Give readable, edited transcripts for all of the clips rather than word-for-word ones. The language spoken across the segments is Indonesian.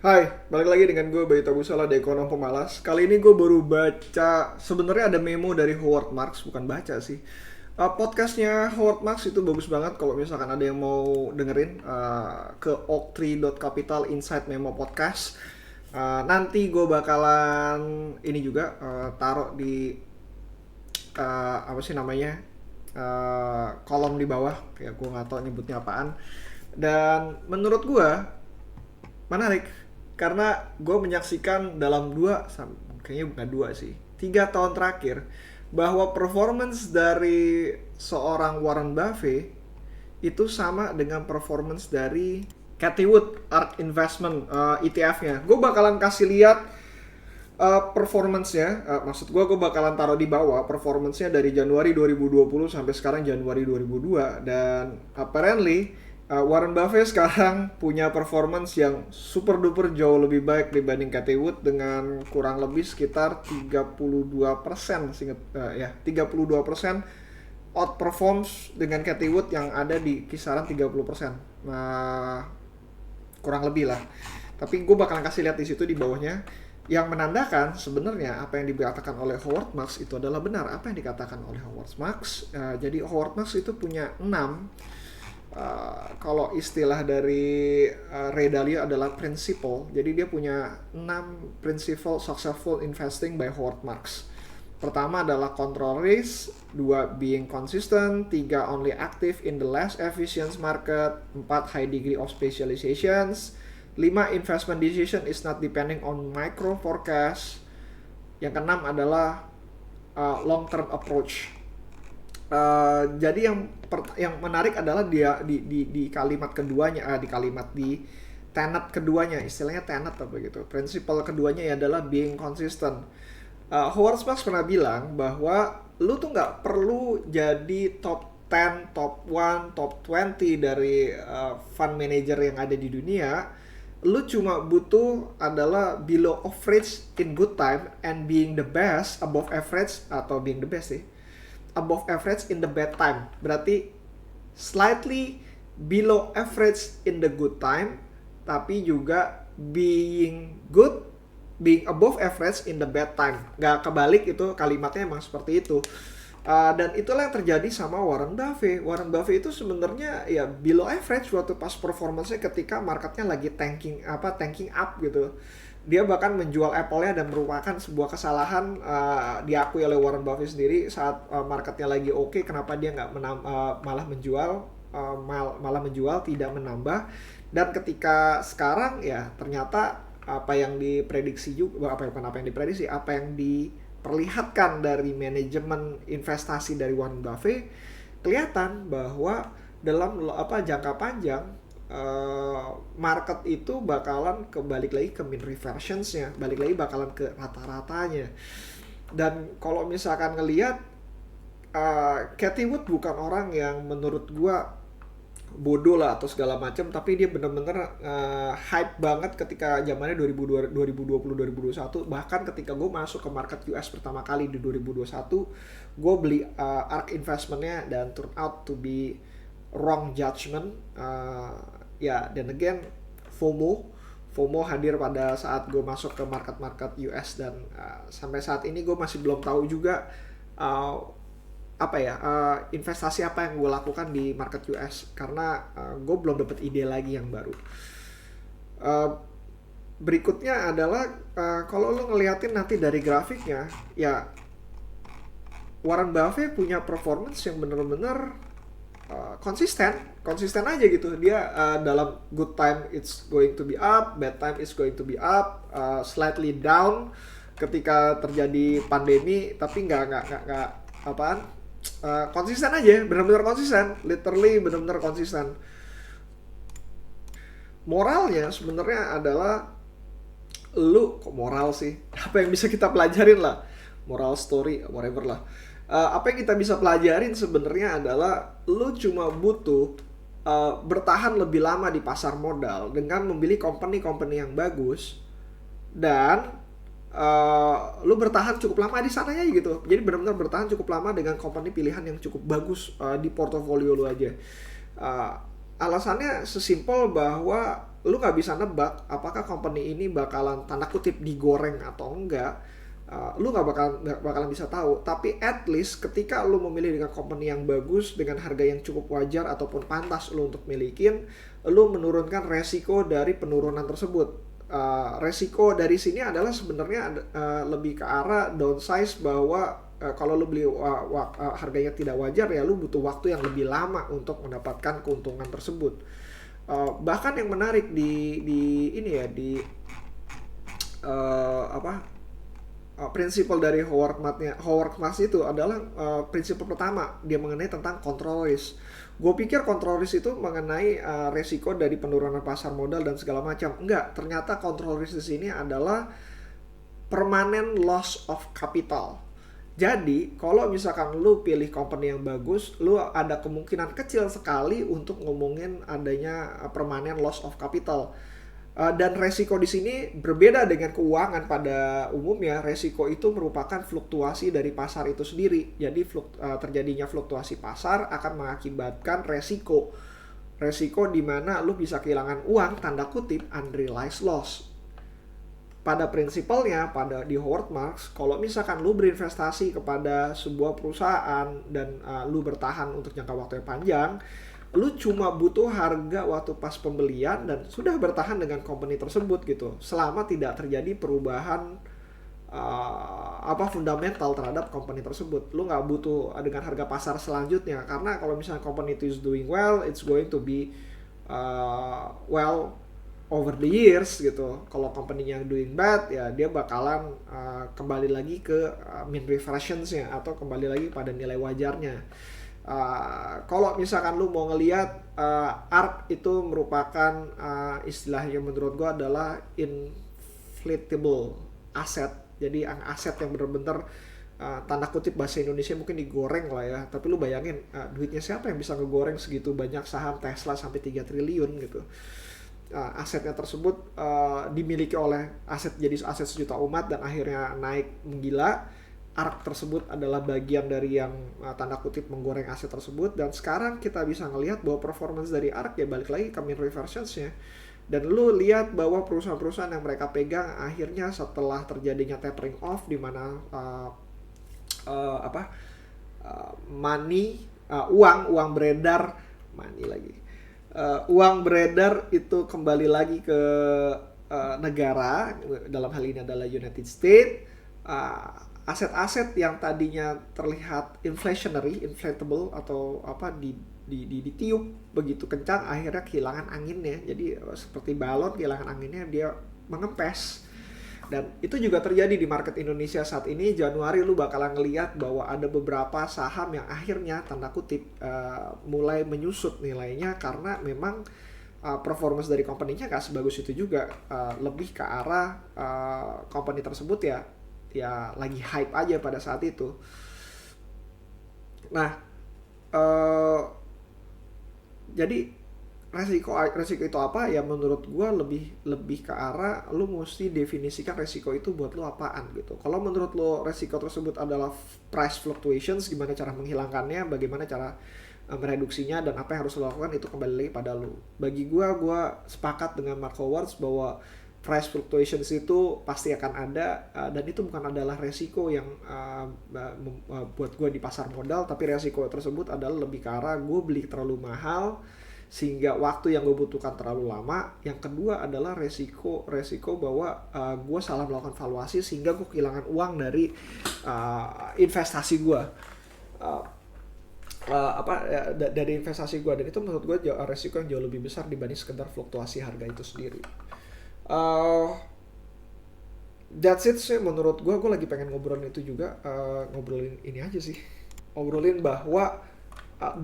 Hai, balik lagi dengan gue Bayu Tabusala di Ekonom Pemalas. Kali ini gue baru baca, sebenarnya ada memo dari Howard Marks, bukan baca sih. Podcastnya Howard Marks itu bagus banget kalau misalkan ada yang mau dengerin ke oak3.capital Insight Memo Podcast. Nanti gue bakalan ini juga taruh di apa sih namanya kolom di bawah, kayak gue nggak tahu nyebutnya apaan. Dan menurut gue menarik karena gue menyaksikan dalam kayaknya bukan dua sih, 3 tahun terakhir bahwa performance dari seorang Warren Buffett itu sama dengan performance dari Cathie Wood ARK Investment ETF-nya. Gue bakalan kasih lihat performance-nya, maksud gue bakalan taruh di bawah performance-nya dari Januari 2020 sampai sekarang Januari 2002. Dan apparently Warren Buffett sekarang punya performance yang super duper jauh lebih baik dibanding Cathie Wood dengan kurang lebih sekitar 32%, seingat ya 32% outperforms dengan Cathie Wood yang ada di kisaran 30%. Nah, kurang lebih lah. Tapi gue bakalan kasih lihat di situ di bawahnya yang menandakan sebenarnya apa yang dikatakan oleh Howard Marks itu adalah benar. Apa yang dikatakan oleh Howard Marks, jadi Howard Marks itu punya 6 kalau istilah dari Ray Dalio adalah principle. Jadi dia punya 6 principle successful investing by Howard Marks. Pertama adalah control risk, 2 being consistent, 3 only active in the less efficient market, 4 high degree of specializations, 5 investment decision is not depending on micro forecast. Yang keenam adalah long term approach. Jadi yang menarik adalah dia di kalimat keduanya, di tenet keduanya, istilahnya tenet apa gitu. Prinsipal keduanya adalah being consistent. Howard Marks pernah bilang bahwa lu tuh nggak perlu jadi top 10, top 1, top 20 dari fund manager yang ada di dunia. Lu cuma butuh adalah below average in good time and being the best above average, atau being the best sih, above average in the bad time. Berarti slightly below average in the good time, tapi juga being above average in the bad time. Gak kebalik, itu kalimatnya emang seperti itu. Dan itulah yang terjadi sama Warren Buffett. Warren Buffett itu sebenarnya ya below average waktu pas performance-nya ketika marketnya lagi tanking up gitu. Dia bahkan menjual Apple-nya dan merupakan sebuah kesalahan diakui oleh Warren Buffett sendiri saat marketnya lagi oke. Kenapa dia nggak malah menjual tidak menambah. Dan ketika sekarang ya ternyata apa yang diprediksi juga, apa yang diperlihatkan dari manajemen investasi dari Warren Buffett, kelihatan bahwa dalam jangka panjang market itu bakalan balik lagi ke mean reversions-nya, balik lagi bakalan ke rata-ratanya. Dan kalau misalkan ngelihat Cathie Wood bukan orang yang menurut gua bodoh lah atau segala macam, tapi dia bener-bener hype banget ketika zamannya 2020-2021. Bahkan ketika gue masuk ke market US pertama kali di 2021, gue beli ARK investmentnya dan turn out to be wrong judgment. Dan again FOMO hadir pada saat gue masuk ke market US. Dan sampai saat ini gue masih belum tahu juga investasi apa yang gue lakukan di market US, karena gue belum dapat ide lagi yang baru. Berikutnya adalah kalau lo ngeliatin nanti dari grafiknya, ya Warren Buffett punya performance yang bener-bener konsisten aja gitu. Dia dalam good time it's going to be up, bad time it's going to be up, slightly down ketika terjadi pandemi, tapi nggak konsisten aja, benar-benar konsisten, literally benar-benar konsisten. Moralnya sebenarnya adalah kok moral sih? Apa yang bisa kita pelajarin lah? Moral story, whatever lah. Apa yang kita bisa pelajarin sebenarnya adalah lu cuma butuh bertahan lebih lama di pasar modal dengan memilih company yang bagus, dan lu bertahan cukup lama di sananya gitu. Jadi benar-benar bertahan cukup lama dengan company pilihan yang cukup bagus di portofolio lu aja. Alasannya sesimpel bahwa lu nggak bisa nebak apakah company ini bakalan tanda kutip digoreng atau enggak. Lu nggak bakalan bisa tahu. Tapi at least ketika lu memilih dengan company yang bagus dengan harga yang cukup wajar ataupun pantas lu untuk milikin, lu menurunkan resiko dari penurunan tersebut. Resiko dari sini adalah sebenarnya lebih ke arah downsize, bahwa kalau lu beli harganya tidak wajar ya lu butuh waktu yang lebih lama untuk mendapatkan keuntungan tersebut. Bahkan yang menarik di ini ya di apa prinsipal dari Howard Marks itu adalah prinsipal pertama dia mengenai tentang control risk. Gue pikir control risk itu mengenai resiko dari penurunan pasar modal dan segala macam. Enggak, ternyata control risk di sini adalah permanent loss of capital. Jadi, kalau misalkan lu pilih company yang bagus, lu ada kemungkinan kecil sekali untuk ngomongin adanya permanent loss of capital. Dan resiko di sini berbeda dengan keuangan pada umumnya. Resiko itu merupakan fluktuasi dari pasar itu sendiri. Jadi terjadinya fluktuasi pasar akan mengakibatkan resiko. Resiko di mana lu bisa kehilangan uang, tanda kutip unrealized loss. Pada prinsipalnya, di Howard Marks, kalau misalkan lu berinvestasi kepada sebuah perusahaan dan lu bertahan untuk jangka waktu yang panjang, lu cuma butuh harga waktu pas pembelian dan sudah bertahan dengan company tersebut gitu, selama tidak terjadi perubahan fundamental terhadap company tersebut. Lu nggak butuh dengan harga pasar selanjutnya, karena kalau misalnya company itu is doing well, it's going to be well over the years gitu. Kalau company yang doing bad ya dia bakalan kembali lagi ke mean reversions-nya atau kembali lagi pada nilai wajarnya. Kalau misalkan lu mau ngelihat ARK itu merupakan istilahnya menurut gua adalah inflatable asset. Jadi aset yang benar-benar tanda kutip bahasa Indonesia mungkin digoreng lah ya. Tapi lu bayangin duitnya siapa yang bisa ngegoreng segitu banyak saham Tesla sampai 3 triliun gitu. Asetnya tersebut dimiliki oleh jadi aset sejuta umat dan akhirnya naik menggila. ARK tersebut adalah bagian dari yang tanda kutip menggoreng aset tersebut, dan sekarang kita bisa ngelihat bahwa performance dari ARK ya balik lagi ke mean reversions-nya. Dan lu lihat bahwa perusahaan-perusahaan yang mereka pegang akhirnya setelah terjadinya tapering off di mana uang beredar uang beredar itu kembali lagi ke negara, dalam hal ini adalah United States. Aset-aset yang tadinya terlihat inflatable atau ditiup begitu kencang akhirnya kehilangan anginnya. Jadi seperti balon kehilangan anginnya, dia mengempes. Dan itu juga terjadi di market Indonesia saat ini. Januari lu bakalan ngelihat bahwa ada beberapa saham yang akhirnya tanda kutip mulai menyusut nilainya karena memang performance dari company-nya gak sebagus itu juga. Lebih ke arah company tersebut ya lagi hype aja pada saat itu. Nah, jadi resiko itu apa ya? Menurut gue lebih ke arah lu mesti definisikan resiko itu buat lu apaan gitu. Kalau menurut lu resiko tersebut adalah price fluctuations, gimana cara menghilangkannya, bagaimana cara mereduksinya, dan apa yang harus lu lakukan, itu kembali lagi pada lu. Bagi gue sepakat dengan Mark Howard bahwa price fluctuations itu pasti akan ada, dan itu bukan adalah resiko yang buat gue di pasar modal, tapi resiko tersebut adalah lebih ke arah gue beli terlalu mahal sehingga waktu yang gue butuhkan terlalu lama. Yang kedua adalah resiko bahwa gue salah melakukan valuasi sehingga gue kehilangan uang dari investasi gue. Dari investasi gue, dan itu menurut gue resiko yang jauh lebih besar dibanding sekedar fluktuasi harga itu sendiri. That's it sih menurut gue lagi pengen ngobrolin itu juga. Ngobrolin ini aja sih, ngobrolin bahwa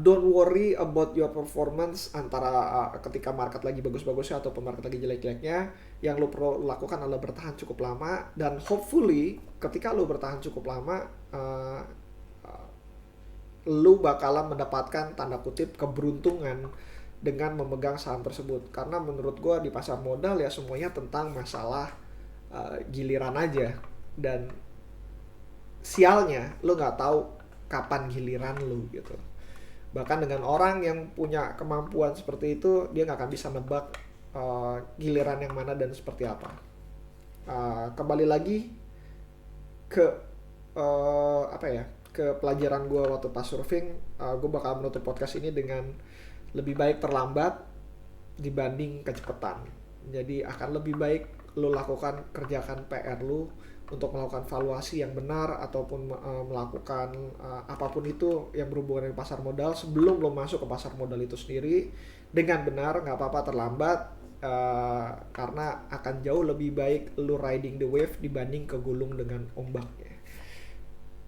don't worry about your performance antara ketika market lagi bagus-bagusnya ataupun market lagi jelek-jeleknya. Yang lo perlu lakukan adalah bertahan cukup lama, dan hopefully ketika lo bertahan cukup lama lo bakalan mendapatkan tanda kutip keberuntungan dengan memegang saham tersebut. Karena menurut gue di pasar modal ya semuanya tentang masalah giliran aja, dan sialnya lo nggak tahu kapan giliran lo gitu. Bahkan dengan orang yang punya kemampuan seperti itu, dia nggak akan bisa nebak giliran yang mana dan seperti apa. Kembali lagi ke apa ya, ke pelajaran gue waktu pas surfing. Gue bakal menutup podcast ini dengan lebih baik terlambat dibanding kecepatan. Jadi akan lebih baik lo lakukan, kerjakan PR lu untuk melakukan valuasi yang benar ataupun melakukan apapun itu yang berhubungan dengan pasar modal sebelum lo masuk ke pasar modal itu sendiri dengan benar. Nggak apa-apa terlambat, karena akan jauh lebih baik lo riding the wave dibanding kegulung dengan ombaknya.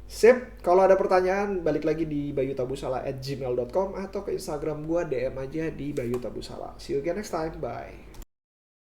Sip, kalau ada pertanyaan balik lagi di bayutabusala@gmail.com atau ke Instagram gua DM aja di bayutabusala. See you again next time, bye.